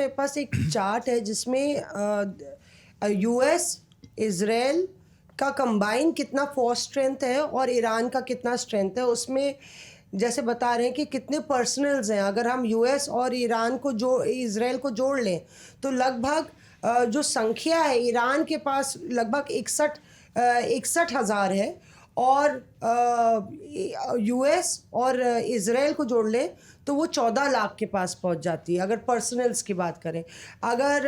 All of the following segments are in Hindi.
मेरे पास एक चार्ट है जिसमें यूएस, इजराइल का कंबाइन कितना फोर्स स्ट्रेंथ है और ईरान का कितना स्ट्रेंथ है। उसमें जैसे बता रहे हैं कि कितने पर्सनल्स हैं। अगर हम यूएस और ईरान को इजराइल को जोड़ लें तो लगभग जो संख्या है, ईरान के पास लगभग 61,000 है, और यूएस और इजराइल को जोड़ लें तो वो 14 लाख के पास पहुंच जाती है अगर पर्सनल्स की बात करें। अगर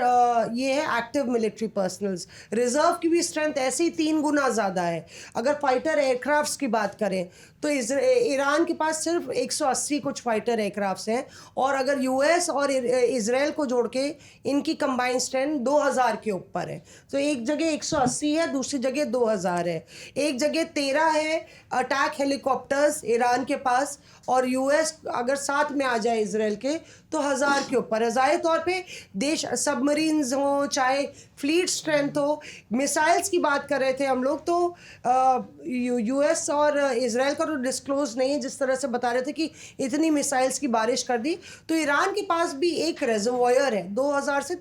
ये है एक्टिव मिलिट्री पर्सनल्स, रिजर्व की भी स्ट्रेंथ ऐसे ही 3 गुना ज़्यादा है। अगर फाइटर एयरक्राफ्ट्स की बात करें तो ईरान के पास सिर्फ 180 कुछ फाइटर एयरक्राफ्ट्स हैं, और अगर यूएस और इजराइल को जोड़ के इनकी कंबाइंड स्ट्रेंथ 2000 के ऊपर है। तो एक जगह 180 है, दूसरी जगह 2000 है, एक जगह 13 है अटैक हेलीकॉप्टर्स ईरान के पास, और यूएस अगर साथ में आ जाए इजराइल के तो 1000 के ऊपर है। ज़ाहिर तौर पे देश सबमरीन्स हो चाहे फ्लीट स्ट्रेंथ हो, मिसाइल्स की बात कर रहे थे हम लोग, तो यूएस और इजराइल का तो डिस्क्लोज नहीं है, जिस तरह से बता रहे थे कि इतनी मिसाइल्स की बारिश कर दी। तो ईरान के पास भी एक रेजर्वॉयर है, 2000 से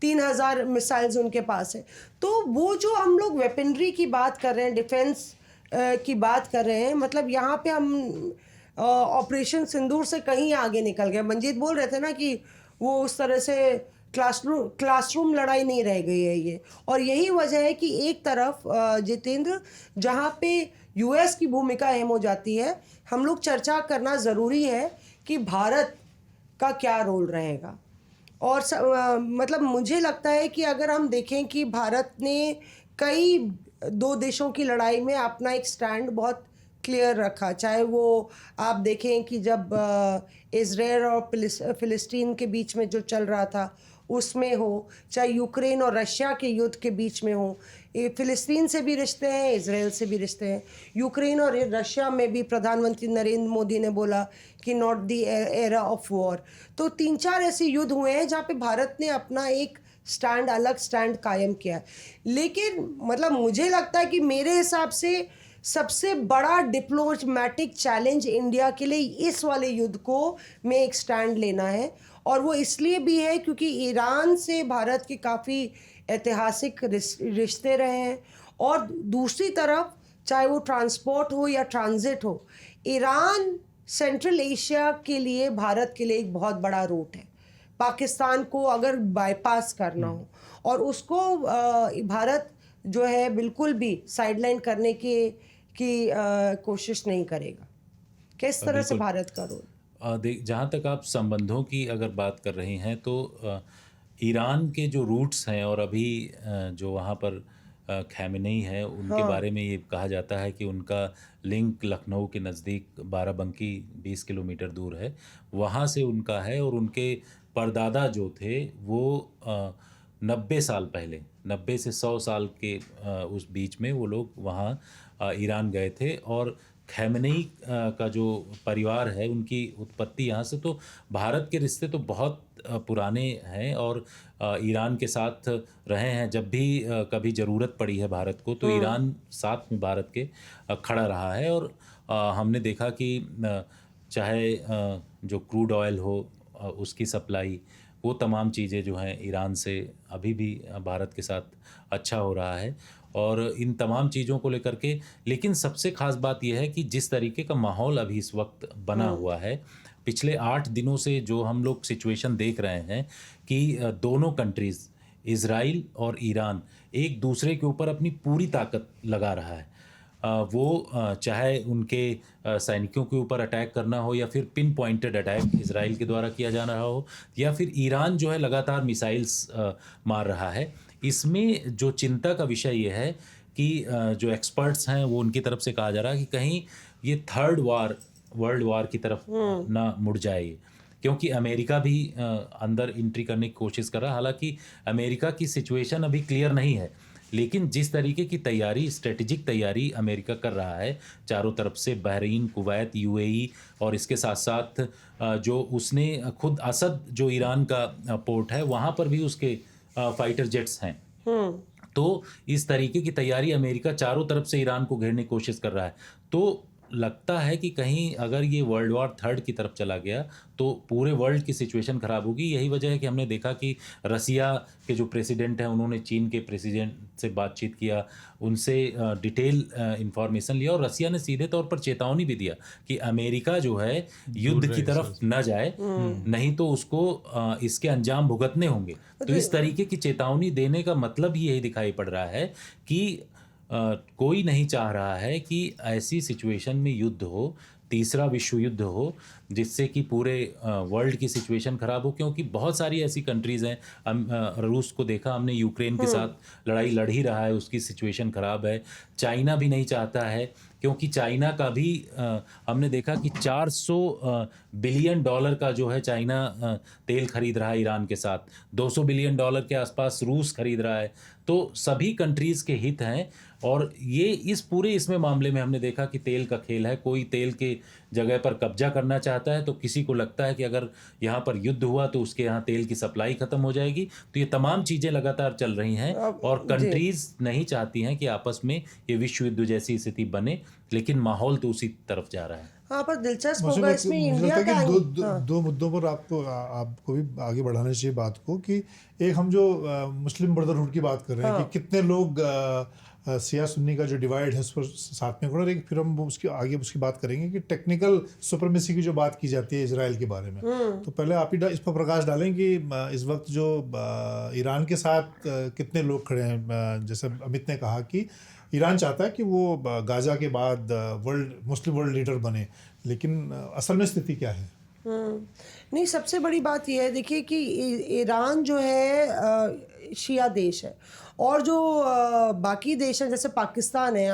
3000 मिसाइल्स उनके पास है। तो वो जो हम लोग वेपनरी की बात कर रहे हैं, डिफेंस की बात कर रहे हैं, मतलब यहाँ पे हम ऑपरेशन सिंदूर से कहीं आगे निकल गए। मंजीत बोल रहे थे ना कि वो उस तरह से क्लासरूम लड़ाई नहीं रह गई है ये, और यही वजह है कि एक तरफ जितेंद्र, जहाँ पे यूएस की भूमिका अहम हो जाती है, हम लोग चर्चा करना ज़रूरी है कि भारत का क्या रोल रहेगा। और मतलब मुझे लगता है कि अगर हम देखें कि भारत ने कई दो देशों की लड़ाई में अपना एक स्टैंड बहुत क्लियर रखा, चाहे वो आप देखें कि जब इजराइल और फिलिस्तीन के बीच में जो चल रहा था उसमें हो, चाहे यूक्रेन और रशिया के युद्ध के बीच में हो। फिलिस्तीन से भी रिश्ते हैं, इजराइल से भी रिश्ते हैं। यूक्रेन और रशिया में भी प्रधानमंत्री नरेंद्र मोदी ने बोला कि not the era of war. तो 3-4 ऐसे युद्ध हुए हैं जहाँ पे भारत ने अपना एक स्टैंड, अलग स्टैंड कायम किया। लेकिन मतलब मुझे लगता है कि मेरे हिसाब से सबसे बड़ा डिप्लोमेटिक चैलेंज इंडिया के लिए इस वाले युद्ध को में एक स्टैंड लेना है, और वो इसलिए भी है क्योंकि ईरान से भारत के काफ़ी ऐतिहासिक रिश्ते रहे हैं, और दूसरी तरफ चाहे वो ट्रांसपोर्ट हो या ट्रांजिट हो, ईरान सेंट्रल एशिया के लिए भारत के लिए एक बहुत बड़ा रूट है। पाकिस्तान को अगर बाईपास करना हो, और उसको भारत जो है बिल्कुल भी साइडलाइन करने की कोशिश नहीं करेगा। किस तरह से भारत का रोल? जहाँ तक आप संबंधों की अगर बात कर रही हैं तो ईरान के जो रूट्स हैं, और अभी जो वहाँ पर खैमेनी है उनके बारे में ये कहा जाता है कि उनका लिंक लखनऊ के नज़दीक बाराबंकी 20 किलोमीटर दूर है, वहाँ से उनका है। और उनके परदादा जो थे वो 90 साल पहले, 90 से 100 साल के उस बीच में वो लोग वहाँ ईरान गए थे, और खैमनी का जो परिवार है उनकी उत्पत्ति यहाँ से। तो भारत के रिश्ते तो बहुत पुराने हैं, और ईरान के साथ रहे हैं। जब भी कभी ज़रूरत पड़ी है भारत को तो ईरान साथ में भारत के खड़ा रहा है। और हमने देखा कि चाहे जो क्रूड ऑयल हो उसकी सप्लाई, वो तमाम चीज़ें जो हैं ईरान से अभी भी भारत के साथ अच्छा हो रहा है। और इन तमाम चीज़ों को लेकर के, लेकिन सबसे ख़ास बात यह है कि जिस तरीके का माहौल अभी इस वक्त बना हुआ है, पिछले 8 दिनों से जो हम लोग सिचुएशन देख रहे हैं कि दोनों कंट्रीज़, इज़राइल और ईरान, एक दूसरे के ऊपर अपनी पूरी ताकत लगा रहा है। वो चाहे उनके सैनिकों के ऊपर अटैक करना हो, या फिर पिन पॉइंटेड अटैक इज़राइल के द्वारा किया जा रहा हो, या फिर ईरान जो है लगातार मिसाइल्स मार रहा है। इसमें जो चिंता का विषय ये है कि जो एक्सपर्ट्स हैं वो उनकी तरफ से कहा जा रहा है कि कहीं ये थर्ड वर्ल्ड वार की तरफ ना मुड़ जाए, क्योंकि अमेरिका भी अंदर एंट्री करने की कोशिश कर रहा है। हालांकि अमेरिका की सिचुएशन अभी क्लियर नहीं है, लेकिन जिस तरीके की तैयारी, स्ट्रेटेजिक तैयारी अमेरिका कर रहा है चारों तरफ से, बहरीन, कुवैत, यूएई, और इसके साथ साथ जो उसने खुद असद जो ईरान का पोर्ट है वहाँ पर भी उसके फाइटर जेट्स हैं। तो इस तरीके की तैयारी अमेरिका चारों तरफ से ईरान को घेरने की कोशिश कर रहा है। तो लगता है कि कहीं अगर ये वर्ल्ड वॉर थर्ड की तरफ चला गया तो पूरे वर्ल्ड की सिचुएशन ख़राब होगी। यही वजह है कि हमने देखा कि रसिया के जो प्रेसिडेंट हैं उन्होंने चीन के प्रेसिडेंट से बातचीत किया, उनसे डिटेल इंफॉर्मेशन लिया, और रसिया ने सीधे तौर पर चेतावनी भी दिया कि अमेरिका जो है युद्ध की तरफ न जाए, नहीं तो उसको इसके अंजाम भुगतने होंगे। तो इस तरीके की चेतावनी देने का मतलब ही यही दिखाई पड़ रहा है कि कोई नहीं चाह रहा है कि ऐसी सिचुएशन में युद्ध हो, तीसरा विश्व युद्ध हो, जिससे कि पूरे वर्ल्ड की सिचुएशन ख़राब हो। क्योंकि बहुत सारी ऐसी कंट्रीज़ हैं, हम रूस को देखा हमने, यूक्रेन के साथ लड़ाई लड़ ही रहा है, उसकी सिचुएशन ख़राब है। चाइना भी नहीं चाहता है, क्योंकि चाइना का भी हमने देखा कि 400 बिलियन डॉलर का जो है चाइना तेल खरीद रहा है ईरान के साथ, 200 बिलियन डॉलर के आसपास रूस खरीद रहा है। तो सभी कंट्रीज़ के हित हैं, और ये इस पूरे इसमें मामले में हमने देखा कि तेल का खेल है। कोई तेल के जगह पर कब्जा करना चाहता है, तो किसी को लगता है कि अगर यहाँ पर युद्ध हुआ तो उसके यहाँ तेल की सप्लाई ख़त्म हो जाएगी। तो ये तमाम चीज़ें लगातार चल रही हैं, और कंट्रीज़ नहीं चाहती हैं कि आपस में ये विश्व युद्ध जैसी स्थिति बने, लेकिन माहौल तो उसी तरफ जा रहा है। हाँ, पर दिलचस्प मुझे होगा इसमें मुझे इंडिया लगता का। है कि दो मुद्दों पर आपको भी आगे बढ़ाना चाहिए बात को। कि एक, हम जो मुस्लिम ब्रदरहुड की बात कर रहे हैं कि कितने लोग सिया सुन्नी का जो डिवाइड है उस पर साथ में, और एक फिर हम उसकी आगे उसकी बात करेंगे कि टेक्निकल सुपरमेसी की जो बात की जाती है इजराइल के बारे में। तो पहले आप ही इस पर प्रकाश डालें कि इस वक्त जो ईरान के साथ कितने लोग खड़े हैं। जैसे अमित ने कहा कि ईरान चाहता है कि वो गाजा के बाद मुस्लिम वर्ल्ड लीडर बने, लेकिन असल में स्थिति क्या है? नहीं, सबसे बड़ी बात यह है, देखिए कि ईरान जो है शिया देश है, और जो बाकी देश हैं जैसे पाकिस्तान है,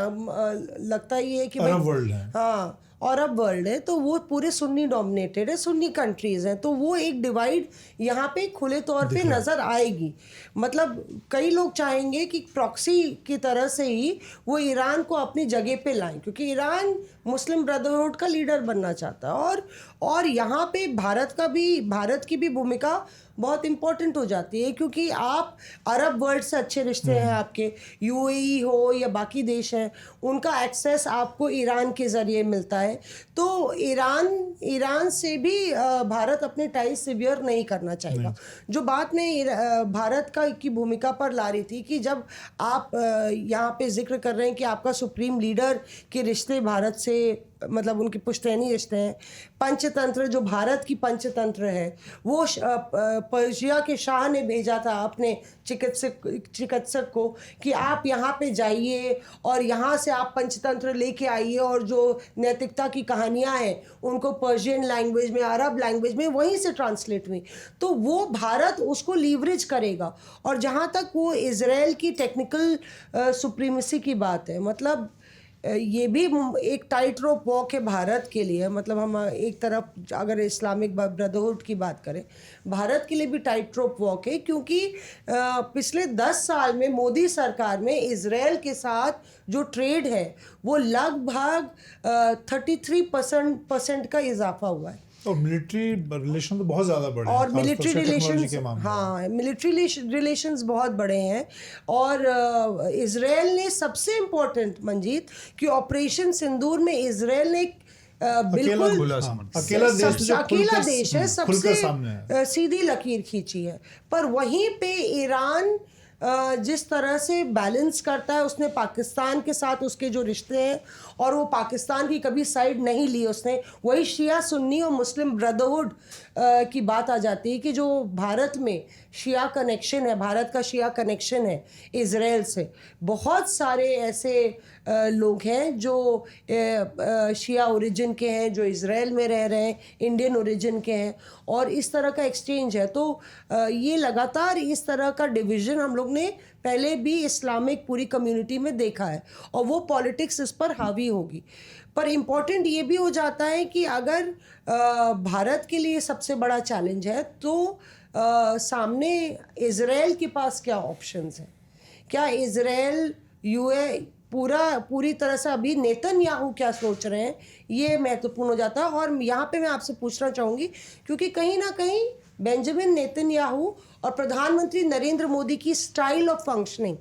लगता ही है कि अरब वर्ल्ड है। हाँ, और अरब वर्ल्ड है, तो वो पूरे सुन्नी डोमिनेटेड है, सुन्नी कंट्रीज़ हैं, तो वो एक डिवाइड यहाँ पे खुले तौर पे नज़र आएगी। मतलब कई लोग चाहेंगे कि प्रॉक्सी की तरह से ही वो ईरान को अपनी जगह पे लाएं, क्योंकि ईरान मुस्लिम ब्रदरहुड का लीडर बनना चाहता है, और यहाँ पे भारत की भी भूमिका बहुत इम्पोर्टेंट हो जाती है, क्योंकि आप अरब वर्ल्ड से अच्छे रिश्ते हैं आपके, यूएई हो या बाकी देश हैं, उनका एक्सेस आपको ईरान के ज़रिए मिलता है। तो ईरान से भी भारत अपने टाइज सिवियर नहीं करना चाहेगा। जो बात मैं भारत की भूमिका पर ला रही थी कि जब आप यहाँ पे जिक्र कर रहे हैं कि आपका सुप्रीम लीडर के रिश्ते भारत से, मतलब उनके पुश्तैनी रिश्ते हैं, पंचतंत्र जो भारत की पंचतंत्र है, वो पर्शिया के शाह ने भेजा था अपने चिकित्सक को कि आप यहाँ पे जाइए और यहाँ से आप पंचतंत्र लेके आइए, और जो नैतिकता की कहानियाँ हैं उनको पर्शियन लैंग्वेज में, अरब लैंग्वेज में वहीं से ट्रांसलेट हुई। तो वो भारत उसको लीवरेज करेगा। और जहाँ तक वो इज़राइल की टेक्निकल सुप्रीमेसी की बात है, मतलब ये भी एक टाइट रोप वॉक है भारत के लिए। मतलब हम एक तरफ अगर इस्लामिक ब्रदरहुड की बात करें, भारत के लिए भी टाइट रोप वॉक है, क्योंकि पिछले 10 साल में मोदी सरकार में इज़राइल के साथ जो ट्रेड है वो लगभग 33% का इजाफा हुआ है। और मिलिट्री रिलेशन तो बहुत ज़्यादा बढ़े हैं, और मिलिट्री रिलेशंस, हाँ, मिलिट्री रिलेशंस बहुत बड़े हैं। और इज़राइल ने सबसे इम्पोर्टेंट, मंजीत, कि ऑपरेशन सिंदूर में इज़राइल ने बिल्कुल अकेला देश है, सबसे सीधी लकीर खींची है। पर वहीं पे ईरान जिस तरह से बैलेंस करता है, उसने पाकिस्तान के साथ उसके जो रिश्ते हैं, और वो पाकिस्तान की कभी साइड नहीं ली उसने। वही शिया सुन्नी और मुस्लिम ब्रदरहुड की बात आ जाती है कि जो भारत में शिया कनेक्शन है, भारत का शिया कनेक्शन है इज़राइल से। बहुत सारे ऐसे लोग हैं जो शिया ओरिजिन के हैं, जो इज़राइल में रह रहे हैं, इंडियन ओरिजिन के हैं, और इस तरह का एक्सचेंज है। तो ये लगातार इस तरह का डिवीज़न हम लोग ने पहले भी इस्लामिक पूरी कम्युनिटी में देखा है, और वो पॉलिटिक्स इस पर हावी होगी। पर इम्पॉर्टेंट ये भी हो जाता है कि अगर भारत के लिए सबसे बड़ा चैलेंज है, तो सामने इज़राइल के पास क्या ऑप्शंस हैं? क्या इज़राइल पूरी तरह से, अभी नेतन्याहू क्या सोच रहे हैं, ये महत्वपूर्ण हो जाता है। और यहाँ पे मैं आपसे पूछना चाहूँगी, क्योंकि कहीं ना कहीं बेंजामिन नेतन्याहू और प्रधानमंत्री नरेंद्र मोदी की स्टाइल ऑफ फंक्शनिंग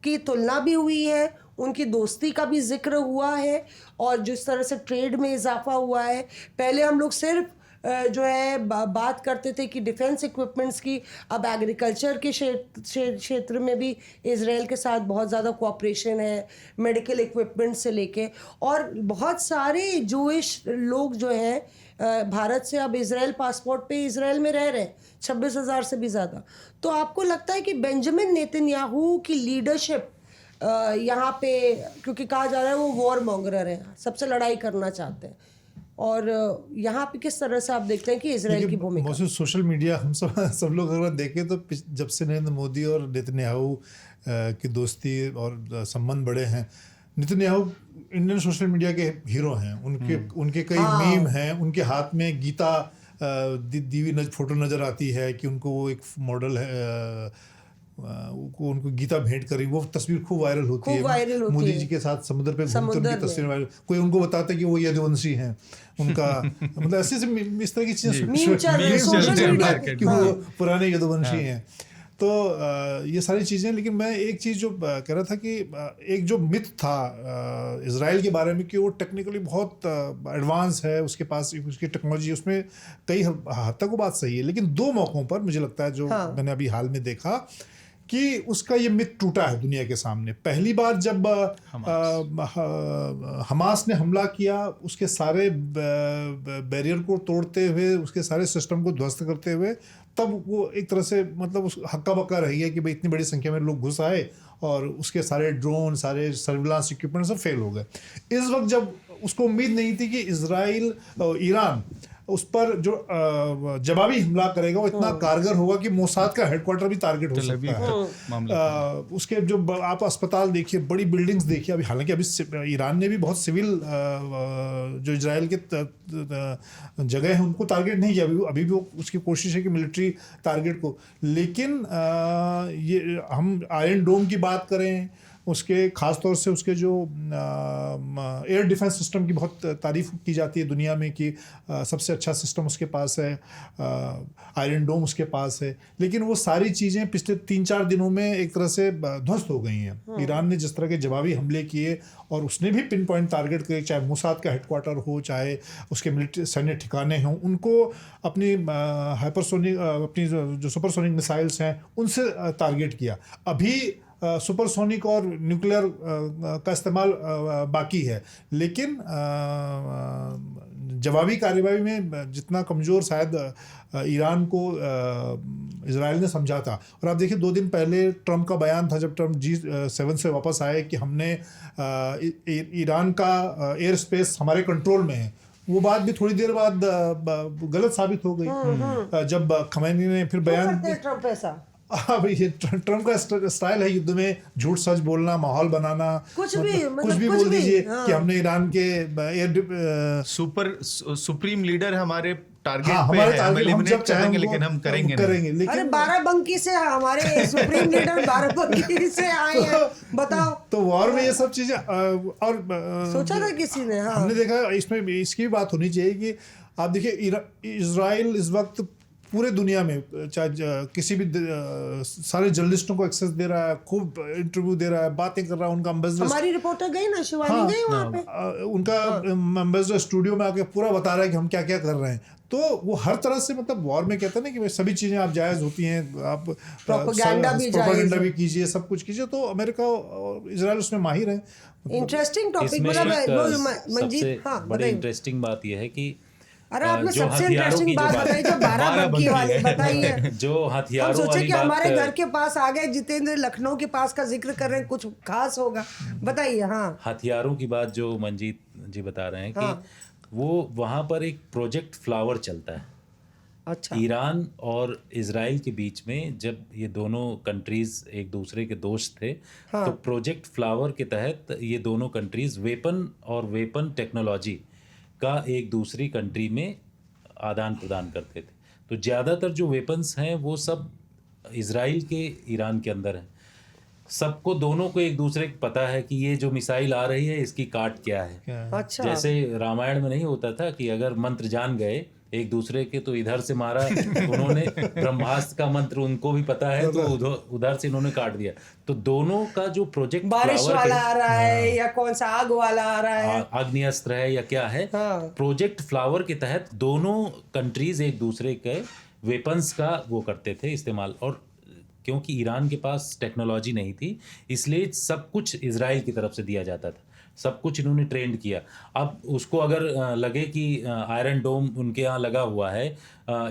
की तुलना भी हुई है, उनकी दोस्ती का भी जिक्र हुआ है और जिस तरह से ट्रेड में इजाफा हुआ है। पहले हम लोग सिर्फ जो है बात करते थे कि डिफेंस इक्विपमेंट्स की, अब एग्रीकल्चर के क्षेत्र में भी इजराइल के साथ बहुत ज़्यादा कोऑपरेशन है, मेडिकल इक्विपमेंट से लेके। और बहुत सारे जूइश लोग जो हैं भारत से अब इजराइल पासपोर्ट पे इजराइल में रह रहे हैं, 26,000 से भी ज़्यादा। तो आपको लगता है कि बेंजामिन नेतन्याहू की लीडरशिप यहाँ पे, क्योंकि कहा जा रहा है वो वॉर मॉन्गरर है, सबसे लड़ाई करना चाहते हैं, और यहाँ पे किस तरह से आप देखते हैं कि इजराइल की भूमिका? बहुत सोशल मीडिया हम सब लोग अगर देखें तो जब से नरेंद्र मोदी और नेतन्याहू की दोस्ती और संबंध बढ़े हैं, नेतन्याहू इंडियन सोशल मीडिया के हीरो हैं। उनके कई मीम हैं, उनके हाथ में गीता दी हुई फोटो नज़र आती है कि उनको वो एक मॉडल है, उनको गीता भेंट करी, वो तस्वीर खूब वायरल होती है। मोदी जी के साथ समुद्र पे घूमते उनकी तस्वीर वायरल, कोई उनको बताता है कि वो यदुवंशी हैं उनका मतलब ऐसे इस तरह की चीज़ें कि वो पुराने यदुवंशी हैं। तो ये सारी चीज़ें। लेकिन मैं एक चीज़ जो कह रहा था कि एक जो मिथ था इजराइल के बारे में कि वो टेक्निकली बहुत एडवांस है, उसके पास उसकी टेक्नोलॉजी, उसमें कई हद तक वो बात सही है। लेकिन 2 मौक़ों पर मुझे लगता है जो मैंने अभी हाल में देखा कि उसका ये मिथ टूटा है दुनिया के सामने। पहली बार जब हमास ने हमला किया, उसके सारे बैरियर को तोड़ते हुए, उसके सारे सिस्टम को ध्वस्त करते हुए, तब वो एक तरह से मतलब उस हक्का बक्का रही है कि भाई इतनी बड़ी संख्या में लोग घुस आए और उसके सारे ड्रोन, सारे सर्विलांस इक्विपमेंट सब फेल हो गए। इस वक्त जब उसको उम्मीद नहीं थी कि इजराइल ईरान उस पर जो जवाबी हमला करेगा वो इतना कारगर होगा कि मोसाद का हेडक्वार्टर भी टारगेट हो सकता है। उसके जो आप अस्पताल देखिए, बड़ी बिल्डिंग्स देखिए। अभी हालांकि अभी ईरान ने भी बहुत सिविल जो इजराइल के जगह है उनको टारगेट नहीं किया, अभी भी उसकी कोशिश है कि मिलिट्री टारगेट को। लेकिन ये हम आयरन डोम की बात करें, उसके ख़ास तौर से उसके जो एयर डिफेंस सिस्टम की बहुत तारीफ की जाती है दुनिया में कि सबसे अच्छा सिस्टम उसके पास है, आयरन डोम उसके पास है। लेकिन वो सारी चीज़ें पिछले 3-4 दिनों में एक तरह से ध्वस्त हो गई हैं। ईरान ने जिस तरह के जवाबी हमले किए और उसने भी पिन पॉइंट टारगेट किए, चाहे मोसाद का हेडक्वार्टर हो, चाहे उसके मिलिट्री सैन्य ठिकाने हों, उनको अपनी हाइपरसोनिक अपनी जो सुपरसोनिक मिसाइल्स हैं उनसे टारगेट किया। अभी सुपरसोनिक और न्यूक्लियर का इस्तेमाल बाकी है। लेकिन जवाबी कार्रवाई में जितना कमज़ोर शायद ईरान को इजराइल ने समझा था। और आप देखिए 2 दिन पहले ट्रंप का बयान था, जब ट्रंप G7 से वापस आए, कि हमने ईरान का एयर स्पेस हमारे कंट्रोल में है। वो बात भी थोड़ी देर बाद गलत साबित हो गई जब खमैनी ने फिर बयान। ट्रंप ऐसा ये ट्रंप का स्टाइल है युद्ध में झूठ सच बोलना, माहौल बनाना, कुछ भी बोल दीजिए कि हमने ईरान के एयर सुप्रीम लीडर हमारे टारगेट पे हमारे है, हम एलिमिनेट करेंगे, लेकिन हम करेंगे लेकिन अरे बाराबंकी से हमारे सुप्रीम लीडर बाराबंकी से आए हैं, बताओ। तो वॉर में ये सब चीजें और सोचा था किसी ने? हमने देखा इसमें इसकी भी बात होनी चाहिए कि आप देखिए इजराइल इस वक्त पूरे दुनिया में चाहे किसी भी सारे जर्नलिस्टों को एक्सेस दे रहा है, खूब इंटरव्यू दे रहा है, बातें कर रहा है। उनका एम्बेसडर, हमारी रिपोर्टर गई ना, शिवानी गई वहाँ पे, उनका एम्बेसडर स्टूडियो में आके पूरा बता रहा है कि हम क्या क्या कर रहे हैं। तो वो हर तरह से मतलब वॉर में कहते हैं ना कि सभी चीज़ें आप जायज़ होती हैं, आप प्रोपेगेंडा भी कीजिए, सब कुछ कीजिए। तो अमेरिका और इजराइल उसमें माहिर है। Interesting topic. मंजीत, बड़ी इंटरेस्टिंग बात यह है कि अरे आपने सबसे इंटरेस्टिंग बात बताई जो बाराबंकी वाली बताइए। जो हथियारों वाली कि बात, हमारे घर के पास आ गए जितेंद्र, लखनऊ के पास का जिक्र कर रहे हैं, कुछ खास होगा, बताइए। हाँ, हथियारों की बात जो मंजीत जी बता रहे हैं कि वो वहाँ पर एक प्रोजेक्ट फ्लावर चलता है। अच्छा। ईरान और इजराइल के बीच में जब ये दोनों कंट्रीज एक दूसरे के दोस्त थे, तो प्रोजेक्ट फ्लावर के तहत ये दोनों कंट्रीज वेपन टेक्नोलॉजी का एक दूसरी कंट्री में आदान प्रदान करते थे। तो ज़्यादातर जो वेपन्स हैं वो सब इजराइल के ईरान के अंदर हैं। सबको, दोनों को एक दूसरे को पता है कि ये जो मिसाइल आ रही है इसकी काट क्या है। अच्छा। जैसे रामायण में नहीं होता था कि अगर मंत्र जान गए एक दूसरे के तो इधर से मारा उन्होंने, ब्रह्मास्त्र का मंत्र उनको भी पता है तो उधर से इन्होंने काट दिया। तो दोनों का जो प्रोजेक्ट बारिश फ्लावर वाला आ रहा है या कौन सा आग वाला आ रहा है, आग्नेयास्त्र है या क्या है, हाँ। प्रोजेक्ट फ्लावर के तहत दोनों कंट्रीज एक दूसरे के वेपन्स का वो करते थे इस्तेमाल। और क्योंकि ईरान के पास टेक्नोलॉजी नहीं थी इसलिए सब कुछ इजराइल की तरफ से दिया जाता था, सब कुछ इन्होंने ट्रेंड किया। अब उसको अगर लगे कि आयरन डोम उनके यहाँ लगा हुआ है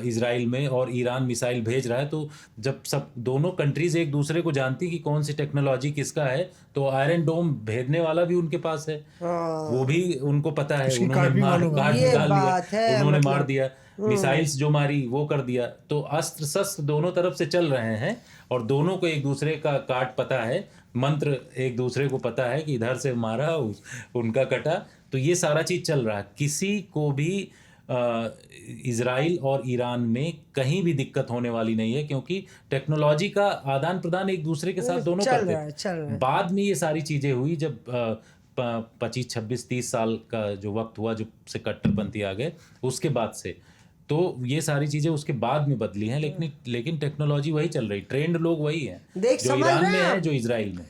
इजराइल में और ईरान मिसाइल भेज रहा है, तो जब सब दोनों कंट्रीज एक दूसरे को जानती कि कौन सी टेक्नोलॉजी किसका है, तो आयरन डोम भेजने वाला भी उनके पास है, वो भी उनको पता है, उसकी उन्होंने काट ये निकाल बात लिया, है, उन्होंने मार मतलब दिया, मिसाइल्स जो मारी वो कर दिया। तो अस्त्र शस्त्र दोनों तरफ से चल रहे हैं और दोनों को एक दूसरे का काट पता है, मंत्र एक दूसरे को पता है कि इधर से मारा उनका कटा। तो ये सारा चीज चल रहा है, किसी को भी इजराइल और ईरान में कहीं भी दिक्कत होने वाली नहीं है, क्योंकि टेक्नोलॉजी का आदान प्रदान एक दूसरे के साथ दोनों चल करते रहा है, चल रहा है। बाद में ये सारी चीजें हुई जब 25, 26, 30 साल का जो वक्त हुआ जब से कट्टरपंथी आ गए, उसके बाद से तो ये सारी चीजें उसके बाद में बदली हैं, लेकिन टेक्नोलॉजी वही चल रही, ट्रेंड लोग वही हैं देख, जो समझ ईरान रहे में हैं है, आप? जो इजराइल में।